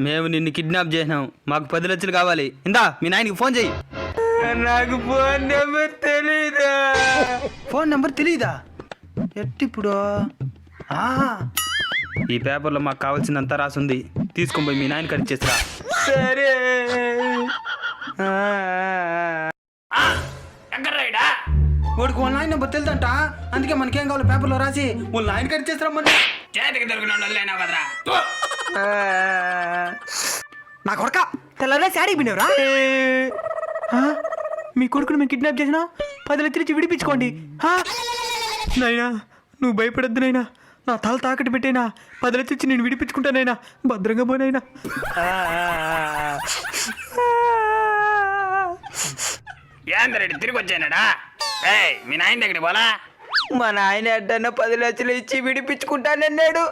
మేము నిన్ను కిడ్నాప్ చేసినాం, మాకు 10 లక్షలు కావాలి. ఇందా మీ నాయనకి ఫోన్ చెయ్యి. నాకు ఫోన్ నెంబర్ తెలీదా? ఫోన్ నెంబర్ తెలీదా? ఎట్టిప్పుడు? ఈ పేపర్లో మాకు కావాల్సిందంతా రాసుంది, తీసుకొని పోయి మీ నాయన కడిచేసిరా. సరే. వాడికి వాళ్ళ నాయన నెంబర్ తెలుదంట, అందుకే మనకేం కావాలి పేపర్లో రాసి వాళ్ళ నాయన కడిచేసిరా. మన చేతికి దొరికినా కదరా నా కొడక తెల్లనే శారీ బినవరా? మీ కొడుకును మేము కిడ్నాప్ చేసినా 10 లక్షలు ఇచ్చి విడిపించుకోండి. నైనా నువ్వు భయపడద్దు నైనా, నా తల తాకట్టు పెట్టేనా 10 లక్షలు ఇచ్చి నేను విడిపించుకుంటానైనా, భద్రంగా పోనైనా. ఏందరెడ్డి తిరిగి వచ్చానాడా? మీ నాయన దగ్గరికి పోలా? మా నాయన అడ్డన్న 10 లక్షలు ఇచ్చి విడిపించుకుంటానన్నాడు.